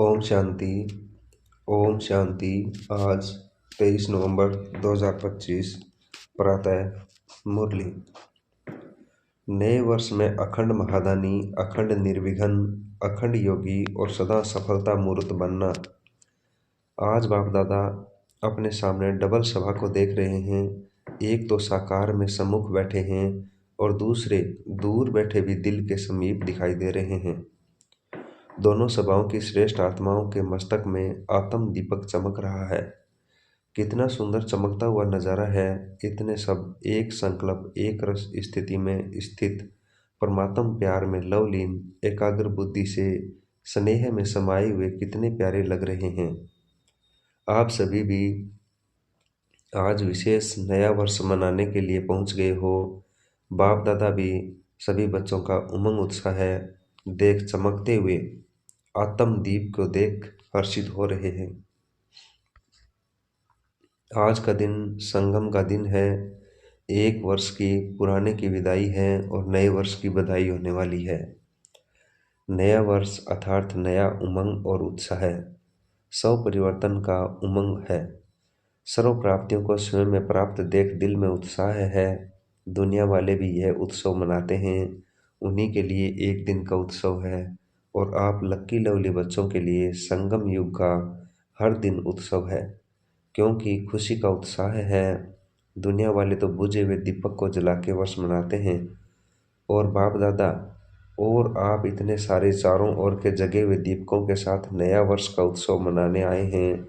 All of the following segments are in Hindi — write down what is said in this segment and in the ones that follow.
ओम शांति। ओम शांति। आज 23 नवंबर 2025 प्रातः मुरली। नए वर्ष में अखंड महादानी, अखंड निर्विघ्न, अखंड योगी और सदा सफलता मूर्त बनना। आज बाप दादा अपने सामने डबल सभा को देख रहे हैं। एक तो साकार में सम्मुख बैठे हैं और दूसरे दूर बैठे भी दिल के समीप दिखाई दे रहे हैं। दोनों सभाओं की श्रेष्ठ आत्माओं के मस्तक में आत्म दीपक चमक रहा है। कितना सुंदर चमकता हुआ नजारा है। इतने सब एक संकल्प, एक रस स्थिति में स्थित परमात्म प्यार में लवलीन एकाग्र बुद्धि से स्नेह में समाये हुए कितने प्यारे लग रहे हैं। आप सभी भी आज विशेष नया वर्ष मनाने के लिए पहुंच गए हो। बाप दादा भी सभी बच्चों का उमंग उत्साह है देख चमकते हुए आत्म दीप को देख हर्षित हो रहे हैं। आज का दिन संगम का दिन है। एक वर्ष की पुराने की विदाई है और नए वर्ष की बधाई होने वाली है। नया वर्ष अर्थात नया उमंग और उत्साह है। सब परिवर्तन का उमंग है। सर्व प्राप्तियों को स्वयं में प्राप्त देख दिल में उत्साह है। दुनिया वाले भी यह उत्सव मनाते हैं। उन्हीं के लिए एक दिन का उत्सव है और आप लक्की लवली बच्चों के लिए संगम युग का हर दिन उत्सव है, क्योंकि खुशी का उत्साह है। दुनिया वाले तो बुझे हुए दीपक को जला के वर्ष मनाते हैं और बाप दादा और आप इतने सारे चारों ओर के जगे हुए दीपकों के साथ नया वर्ष का उत्सव मनाने आए हैं।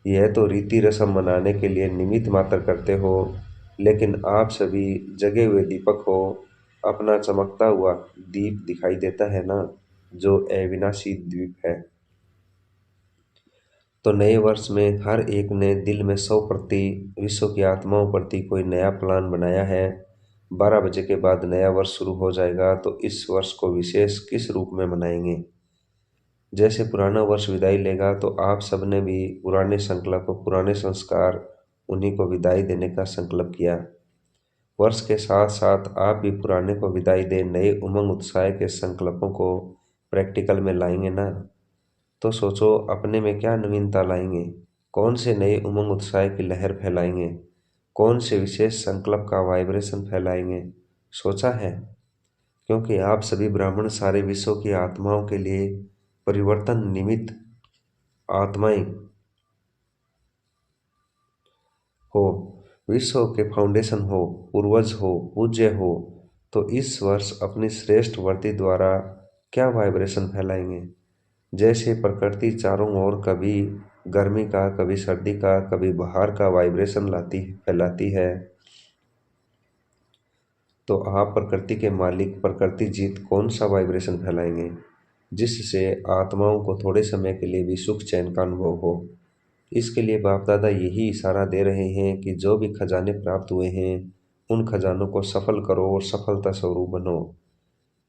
यह तो रीति रस्म मनाने के लिए निमित्त मात्र करते हो, लेकिन आप सभी जगे हुए दीपक हो। अपना चमकता हुआ दीप दिखाई देता है ना, जो अविनाशी द्वीप है। तो नए वर्ष में हर एक ने दिल में 100 प्रति विश्व की आत्माओं प्रति कोई नया प्लान बनाया है। 12 बजे के बाद नया वर्ष शुरू हो जाएगा, तो इस वर्ष को विशेष किस रूप में मनाएंगे। जैसे पुराना वर्ष विदाई लेगा, तो आप सबने भी पुराने संकल्प, पुराने संस्कार, उन्हीं को विदाई देने का संकल्प किया। वर्ष के साथ साथ आप भी पुराने को विदाई दे नए उमंग उत्साह के संकल्पों को प्रैक्टिकल में लाएंगे ना। तो सोचो अपने में क्या नवीनता लाएंगे, कौन से नए उमंग उत्साह की लहर फैलाएंगे, कौन से विशेष संकल्प का वाइब्रेशन फैलाएंगे। सोचा है? क्योंकि आप सभी ब्राह्मण सारे विश्व की आत्माओं के लिए परिवर्तन निमित्त आत्माएं हो, विश्व के फाउंडेशन हो, पूर्वज हो, पूज्य हो। तो इस वर्ष अपनी श्रेष्ठ वर्ती द्वारा क्या वाइब्रेशन फैलाएंगे। जैसे प्रकृति चारों ओर कभी गर्मी का, कभी सर्दी का, कभी बाहर का वाइब्रेशन फैलाती है, तो आप प्रकृति के मालिक, प्रकृति जीत कौन सा वाइब्रेशन फैलाएंगे, जिससे आत्माओं को थोड़े समय के लिए भी सुख चैन का अनुभव हो। इसके लिए बाप दादा यही इशारा दे रहे हैं कि जो भी खजाने प्राप्त हुए हैं, उन खजानों को सफल करो और सफलता स्वरूप बनो।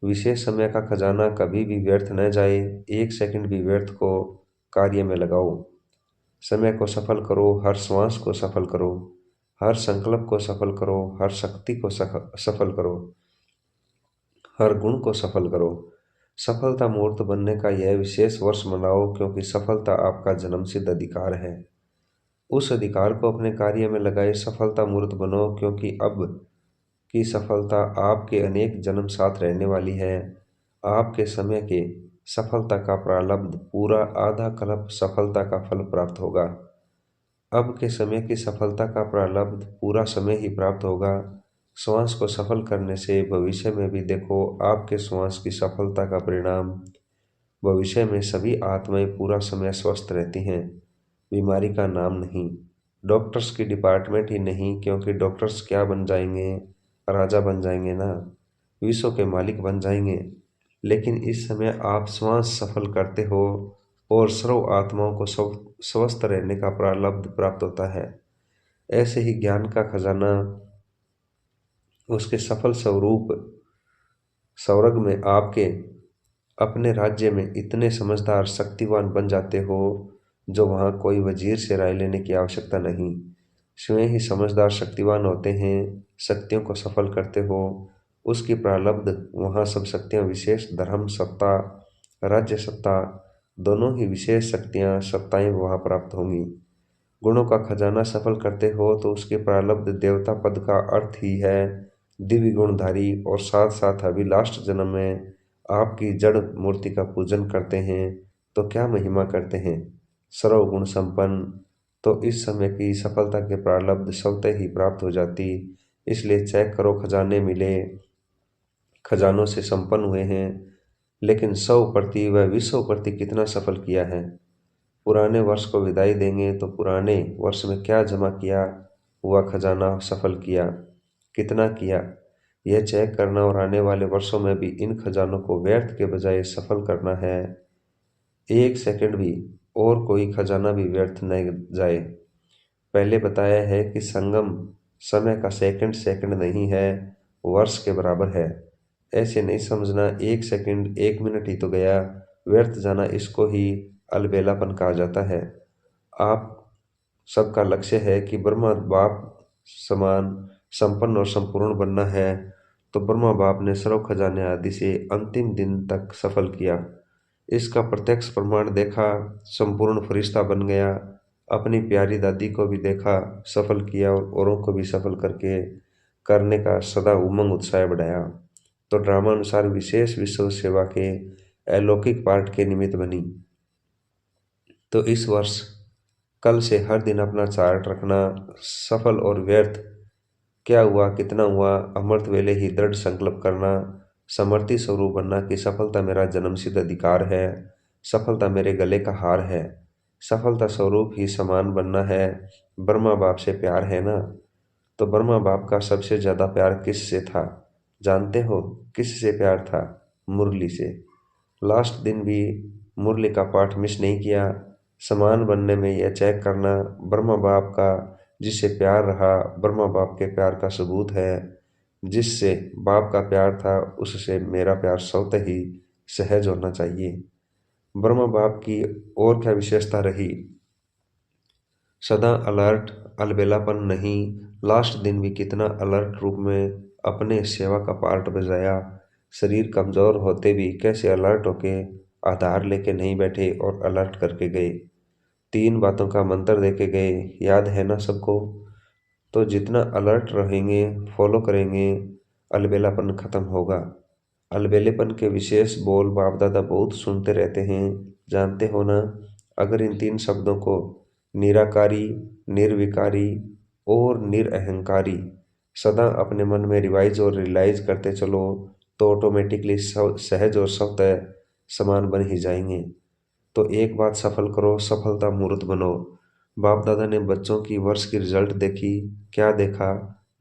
विशेष समय का खजाना कभी भी व्यर्थ न जाए। एक सेकंड भी व्यर्थ को कार्य में लगाओ। समय को सफल करो, हर श्वास को सफल करो, हर संकल्प को सफल करो, हर शक्ति को सफल करो, हर गुण को सफल करो। सफलता मूर्त बनने का यह विशेष वर्ष मनाओ, क्योंकि सफलता आपका जन्मसिद्ध अधिकार है। उस अधिकार को अपने कार्य में लगाए सफलता मूर्त बनो, क्योंकि अब की सफलता आपके अनेक जन्म साथ रहने वाली है। आपके समय के सफलता का प्रारब्ध पूरा आधा कल्प सफलता का फल प्राप्त होगा। अब के समय की सफलता का प्रारब्ध पूरा समय ही प्राप्त होगा। श्वास को सफल करने से भविष्य में भी देखो आपके श्वास की सफलता का परिणाम। भविष्य में सभी आत्माएं पूरा समय स्वस्थ रहती हैं। बीमारी का नाम नहीं, डॉक्टर्स की डिपार्टमेंट ही नहीं, क्योंकि डॉक्टर्स क्या बन जाएंगे, राजा बन जाएंगे ना, विश्व के मालिक बन जाएंगे। लेकिन इस समय आप श्वास सफल करते हो और सर्व आत्माओं को स्वस्थ रहने का प्रारब्ध प्राप्त होता है। ऐसे ही ज्ञान का खजाना, उसके सफल स्वरूप स्वर्ग में आपके अपने राज्य में इतने समझदार शक्तिवान बन जाते हो, जो वहाँ कोई वजीर से राय लेने की आवश्यकता नहीं। स्वयं ही समझदार शक्तिवान होते हैं, शक्तियों को सफल करते हो। उसकी प्रारब्ध वहाँ सब शक्तियाँ विशेष धर्म सत्ता, राज्य सत्ता, दोनों ही विशेष शक्तियाँ सत्ताएं वहाँ प्राप्त होंगी। गुणों का खजाना सफल करते हो तो उसके प्रारब्ध देवता पद का अर्थ ही है दिव्य गुणधारी, और साथ साथ अभी लास्ट जन्म में आपकी जड़ मूर्ति का पूजन करते हैं तो क्या महिमा करते हैं, सर्वगुण संपन्न। तो इस समय की सफलता के प्रारब्ध स्वतः ही प्राप्त हो जाती। इसलिए चेक करो, खजाने मिले, खजानों से संपन्न हुए हैं, लेकिन 100% व 20% कितना सफल किया है। पुराने वर्ष को विदाई देंगे तो पुराने वर्ष में क्या जमा किया हुआ खजाना सफल किया, कितना किया, यह चेक करना, और आने वाले वर्षों में भी इन खजानों को व्यर्थ के बजाय सफल करना है। 1 सेकंड भी और कोई खजाना भी व्यर्थ न जाए। पहले बताया है कि संगम समय का सेकंड सेकंड नहीं है, वर्ष के बराबर है। ऐसे नहीं समझना 1 सेकंड 1 मिनट ही तो गया, व्यर्थ जाना, इसको ही अलबेलापन कहा जाता है। आप सबका लक्ष्य है कि ब्रह्मा बाप समान संपन्न और संपूर्ण बनना है, तो ब्रह्मा बाप ने सर्व खजाने आदि से अंतिम दिन तक सफल किया। इसका प्रत्यक्ष प्रमाण देखा, संपूर्ण फरिश्ता बन गया। अपनी प्यारी दादी को भी देखा, सफल किया, और औरों को भी सफल करने का सदा उमंग उत्साह बढ़ाया। तो ड्रामा अनुसार विशेष विश्व सेवा के अलौकिक पाठ के निमित्त बनी। तो इस वर्ष कल से हर दिन अपना चार्ट रखना, सफल और व्यर्थ क्या हुआ, कितना हुआ, अमृत वेले ही दृढ़ संकल्प करना, समर्थी स्वरूप बनना कि सफलता मेरा जन्मसिद्ध अधिकार है, सफलता मेरे गले का हार है, सफलता स्वरूप ही समान बनना है। ब्रह्मा बाप से प्यार है ना, तो ब्रह्मा बाप का सबसे ज्यादा प्यार किससे था जानते हो? किससे प्यार था? मुरली से। लास्ट दिन भी मुरली का पाठ मिस नहीं किया। समान बनने में यह चेक करना, ब्रह्मा बाप का जिससे प्यार रहा, ब्रह्मा बाप के प्यार का सबूत है। जिससे बाप का प्यार था उससे मेरा प्यार स्वतः ही सहज होना चाहिए। ब्रह्मा बाप की और क्या विशेषता रही? सदा अलर्ट, अलबेलापन नहीं। लास्ट दिन भी कितना अलर्ट रूप में अपने सेवा का पार्ट बजाया। शरीर कमजोर होते भी कैसे अलर्ट होके आधार लेके नहीं बैठे और अलर्ट करके गए। 3 बातों का मंत्र देके गए, याद है ना सबको? तो जितना अलर्ट रहेंगे, फॉलो करेंगे, अलबेलापन खत्म होगा। अलबेलेपन के विशेष बोल बाप दादा बहुत सुनते रहते हैं, जानते हो ना? अगर इन 3 शब्दों को निराकारी, निर्विकारी और निरअहंकारी सदा अपने मन में रिवाइज और रियलाइज करते चलो तो ऑटोमेटिकली सहज और स्वतः समान बन ही जाएंगे। तो एक बात सफल करो, सफलता मूर्त बनो। बाप दादा ने बच्चों की वर्ष की रिजल्ट देखी, क्या देखा?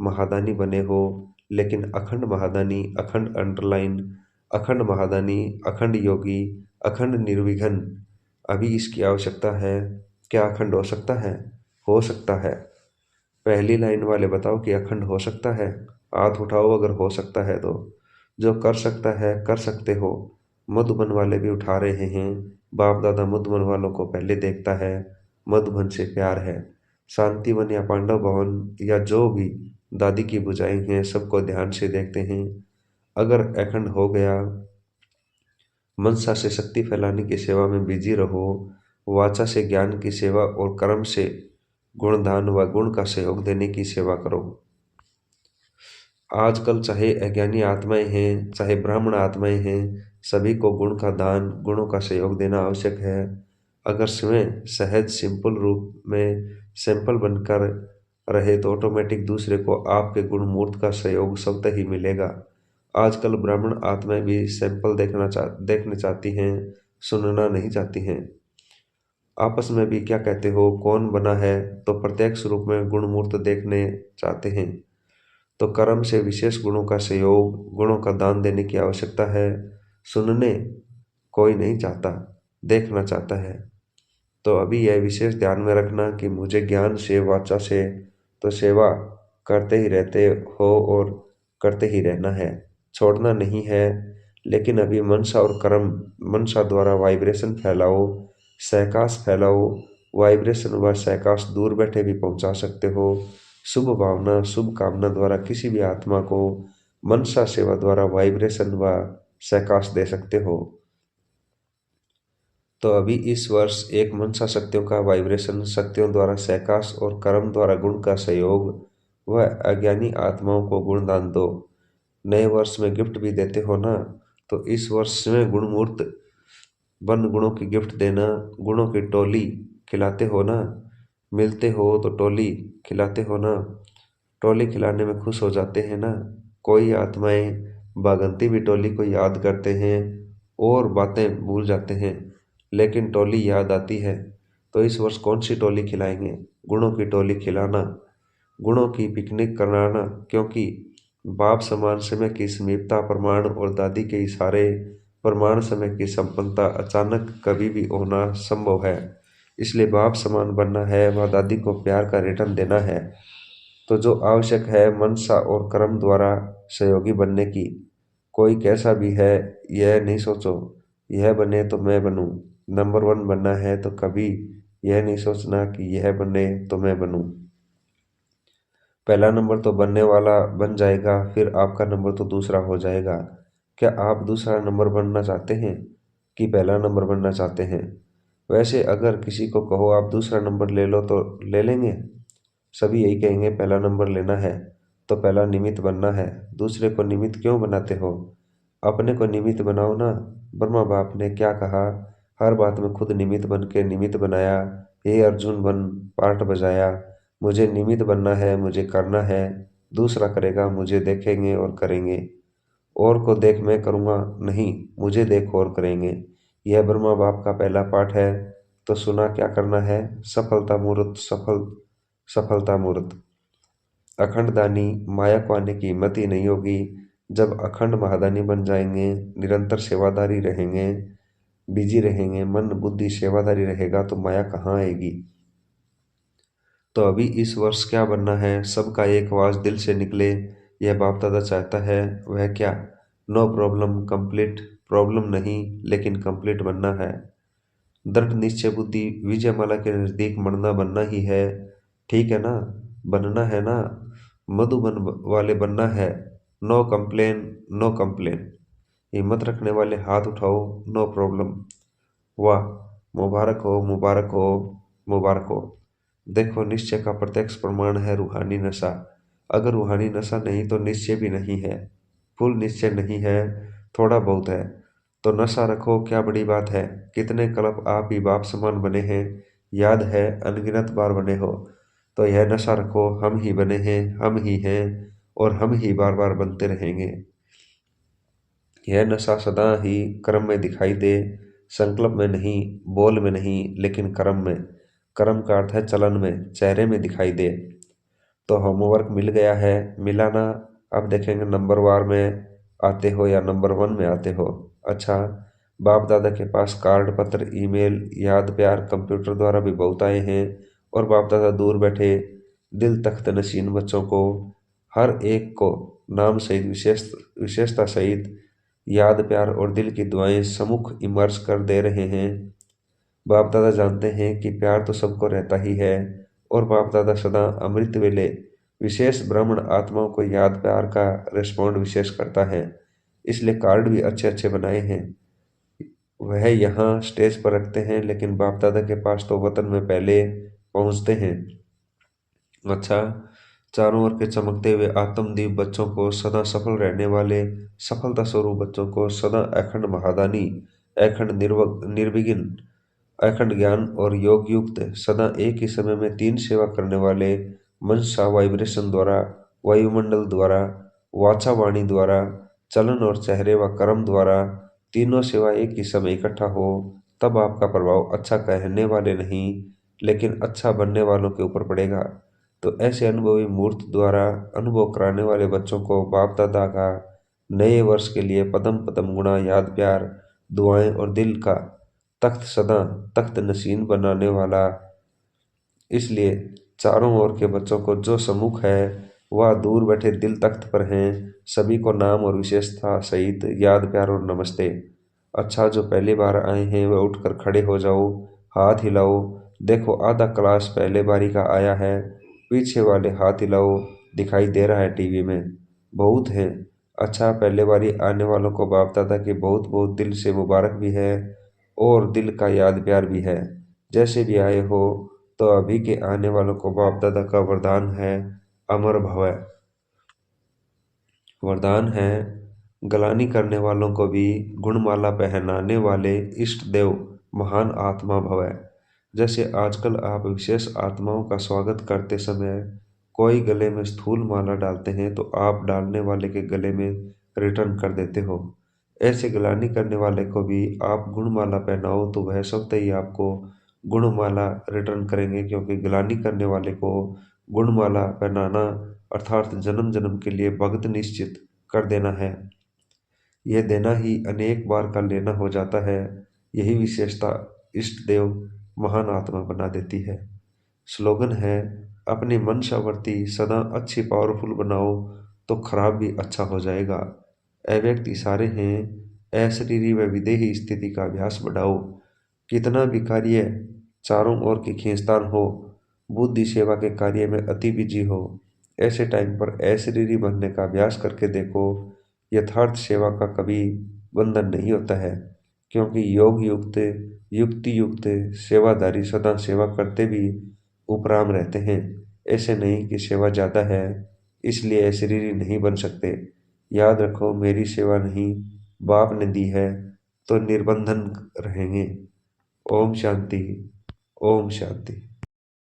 महादानी बने हो, लेकिन अखंड महादानी, अखंड अंडरलाइन, अखंड महादानी, अखंड योगी, अखंड निर्विघ्न। अभी इसकी आवश्यकता है। क्या अखंड हो सकता है? हो सकता है। पहली लाइन वाले बताओ कि अखंड हो सकता है? हाथ उठाओ अगर हो सकता है तो। जो कर सकता है कर सकते हो। मधुबन वाले भी उठा रहे हैं। बाप दादा मधुबन वालों को पहले देखता है, मधुबन से प्यार है। शांतिवन या पांडव भवन या जो भी दादी की बुझाई हैं सबको ध्यान से देखते हैं। अगर अखंड हो गया, मनसा से शक्ति फैलाने की सेवा में बिजी रहो, वाचा से ज्ञान की सेवा और कर्म से गुणदान व गुण का सहयोग देने की सेवा करो। आजकल चाहे अज्ञानी आत्माएं हैं, चाहे ब्राह्मण आत्माएं हैं, सभी को गुण का दान, गुणों का सहयोग देना आवश्यक है। अगर स्वयं सहज सिंपल रूप में सैंपल बनकर रहे तो ऑटोमेटिक दूसरे को आपके गुण मूर्त का सहयोग स्वतः ही मिलेगा। आजकल ब्राह्मण आत्माएं भी सैंपल देखना चाहती हैं, सुनना नहीं चाहती हैं। आपस में भी क्या कहते हो, कौन बना है, तो प्रत्यक्ष रूप में गुणमूर्त देखने चाहते हैं। तो कर्म से विशेष गुणों का सहयोग, गुणों का दान देने की आवश्यकता है। सुनने कोई नहीं चाहता, देखना चाहता है। तो अभी यह विशेष ध्यान में रखना कि मुझे ज्ञान से, वाचा से तो सेवा करते ही रहते हो और करते ही रहना है, छोड़ना नहीं है। लेकिन अभी मनसा और कर्म, मनसा द्वारा वाइब्रेशन फैलाओ, सहकाश फैलाओ। वाइब्रेशन व सहकाश दूर बैठे भी पहुंचा सकते हो। शुभ भावना, शुभ कामना द्वारा किसी भी आत्मा को मनसा सेवा द्वारा वाइब्रेशन व सहकाश दे सकते हो। तो अभी इस वर्ष एक मनसा शक्तियों का वाइब्रेशन, शक्तियों द्वारा सहकाश और कर्म द्वारा गुण का सहयोग व अज्ञानी आत्माओं को गुण दान दो। नए वर्ष में गिफ्ट भी देते हो ना, तो इस वर्ष में गुणमूर्त बन गुणों की गिफ्ट देना। गुणों की टोली खिलाते हो ना, मिलते हो तो टोली खिलाते हो ना, टोली खिलाने में खुश हो जाते हैं ना। कोई आत्माएं बागंती भी टोली को याद करते हैं और बातें भूल जाते हैं, लेकिन टोली याद आती है। तो इस वर्ष कौन सी टोली खिलाएंगे? गुणों की टोली खिलाना, गुणों की पिकनिक कराना, क्योंकि बाप समान समय की समीपता प्रमाण और दादी के इशारे प्रमाण समय की संपन्नता अचानक कभी भी होना संभव है। इसलिए बाप समान बनना है व दादी को प्यार का रिटर्न देना है। तो जो आवश्यक है मनसा और कर्म द्वारा सहयोगी बनने की। कोई कैसा भी है यह नहीं सोचो यह बने तो मैं बनूं। नंबर 1 बनना है तो कभी यह नहीं सोचना कि यह बने तो मैं बनूं। पहला नंबर तो बनने वाला बन जाएगा, फिर आपका नंबर तो दूसरा हो जाएगा। क्या आप दूसरा नंबर बनना चाहते हैं कि पहला नंबर बनना चाहते हैं? वैसे अगर किसी को कहो आप दूसरा नंबर ले लो तो ले लेंगे? सभी यही कहेंगे पहला नंबर लेना है तो पहला निमित्त बनना है। दूसरे को निमित्त क्यों बनाते हो? अपने को निमित्त बनाओ ना। ब्रह्मा बाप ने क्या कहा? हर बात में खुद निमित्त बन के निमित्त बनाया। हे अर्जुन बन पार्ट बजाया। मुझे निमित्त बनना है, मुझे करना है। दूसरा करेगा, मुझे देखेंगे और करेंगे। और को देख मैं करूँगा नहीं, मुझे देख और करेंगे। यह ब्रह्मा बाप का पहला पाठ है। तो सुना क्या करना है? सफलता मूर्त, सफलता मूर्त। अखंड दानी माया को आने की हिम्मत ही नहीं होगी। जब अखंड महादानी बन जाएंगे, निरंतर सेवादारी रहेंगे, बिजी रहेंगे, मन बुद्धि सेवादारी रहेगा तो माया कहाँ आएगी। तो अभी इस वर्ष क्या बनना है? सबका एक आवाज दिल से निकले, यह बाप दादा चाहता है। वह क्या? नो प्रॉब्लम कंप्लीट, प्रॉब्लम नहीं लेकिन कंप्लीट बनना है। दृढ़ निश्चय बुद्धि विजयमाला के नजदीक मरना बनना ही है। ठीक है ना? बनना है ना? मधुबन वाले बनना है। No complain, no complain. हिम्मत रखने वाले हाथ उठाओ, नो प्रॉब्लम। वाह, मुबारक हो, मुबारक हो, मुबारक हो। देखो निश्चय का प्रत्यक्ष प्रमाण है रूहानी नशा। अगर रूहानी नशा नहीं तो निश्चय भी नहीं है। फुल निश्चय नहीं है, थोड़ा बहुत है। तो नशा रखो, क्या बड़ी बात है। कितने कल्प आप ही बाप समान बने हैं, याद है अनगिनत बार बने हो। तो यह नशा रखो, हम ही बने हैं, हम ही हैं और हम ही बार बार बनते रहेंगे। यह नशा सदा ही कर्म में दिखाई दे, संकल्प में नहीं, बोल में नहीं, लेकिन कर्म में। कर्म का अर्थ है चलन में, चेहरे में दिखाई दे। तो होमवर्क मिल गया है, मिला ना? अब देखेंगे नंबर वार में आते हो या नंबर 1 में आते हो। अच्छा, बाप दादा के पास कार्ड पत्र ईमेल याद प्यार कंप्यूटर द्वारा भी बहुत आए हैं। और बाप दादा दूर बैठे दिल तख्त नशीन बच्चों को, हर एक को नाम सहित विशेषता सहित याद प्यार और दिल की दुआएं सम्मुख इमर्ज कर दे रहे हैं। बाप दादा जानते हैं कि प्यार तो सबको रहता ही है और बाप दादा सदा अमृत वेले विशेष ब्राह्मण आत्माओं को याद प्यार का रिस्पॉन्ड विशेष करता है। इसलिए कार्ड भी अच्छे अच्छे बनाए हैं। वह यहाँ स्टेज पर रखते हैं, लेकिन बाप दादा के पास तो वतन में पहले पहुँचते हैं। अच्छा, चारों ओर के चमकते हुए आत्मदीप बच्चों को, सदा सफल रहने वाले सफलता स्वरूप बच्चों को, सदा अखंड महादानी, अखंड निर्विघ्न, अखंड ज्ञान और योग युक्त, सदा एक ही समय में 3 सेवा करने वाले मनसा वाइब्रेशन द्वारा, वायुमंडल द्वारा, वाचा वाणी द्वारा, चलन और चेहरे व कर्म द्वारा तीनों सेवा एक ही समय इकट्ठा हो, तब आपका प्रभाव अच्छा कहने वाले नहीं लेकिन अच्छा बनने वालों के ऊपर पड़ेगा। तो ऐसे अनुभवी मूर्त द्वारा अनुभव कराने वाले बच्चों को बाप दादा का नए वर्ष के लिए पदम पदम गुणा याद प्यार दुआएं और दिल का तख्त सदा तख्त नशीन बनाने वाला। इसलिए चारों ओर के बच्चों को जो सम्मुख है वह दूर बैठे दिल तख्त पर हैं, सभी को नाम और विशेषता सहित याद प्यार और नमस्ते। अच्छा, जो पहली बार आए हैं वह उठकर खड़े हो जाओ, हाथ हिलाओ। देखो आधा क्लास पहले बारी का आया है, पीछे वाले हाथ हिलाओ, दिखाई दे रहा है टीवी में, बहुत है। अच्छा, पहले बारी आने वालों को बाप दादा की बहुत बहुत दिल से मुबारक भी है और दिल का याद प्यार भी है। जैसे भी आए हो, तो अभी के आने वालों को बाप दादा का वरदान है, अमर भवः। वरदान है, गलानी करने वालों को भी गुणमाला पहनाने वाले इष्ट देव महान आत्मा भवः। जैसे आजकल आप विशेष आत्माओं का स्वागत करते समय कोई गले में स्थूल माला डालते हैं, तो आप डालने वाले के गले में रिटर्न कर देते हो। ऐसे गलानी करने वाले को भी आप गुणमाला पहनाओ, तो वह स्वतः ही आपको गुणमाला रिटर्न करेंगे, क्योंकि गलानी करने वाले को गुणमाला पहनाना अर्थात जन्म जन्म के लिए भगत निश्चित कर देना है। यह देना ही अनेक बार का लेना हो जाता है। यही विशेषता इष्ट देव महान आत्मा बना देती है। स्लोगन है, अपनी मनसावर्ती सदा अच्छी पावरफुल बनाओ, तो खराब भी अच्छा हो जाएगा। अव्यक्त इशारे हैं, अशरीरी व विदेही स्थिति का अभ्यास बढ़ाओ। कितना भी कार्य चारों ओर की खींचतान हो, बुद्धि सेवा के कार्य में अति बिजी हो, ऐसे टाइम पर अशरीरी बनने का अभ्यास करके देखो। यथार्थ सेवा का कभी बंधन नहीं होता है, क्योंकि योग युक्त युक्ति युक्त सेवादारी सदा सेवा करते भी उपराम रहते हैं। ऐसे नहीं कि सेवा ज़्यादा है इसलिए अशरीरी नहीं बन सकते। याद रखो, मेरी सेवा नहीं बाप ने दी है, तो निर्बंधन रहेंगे। ओम शांति। ओम शांति।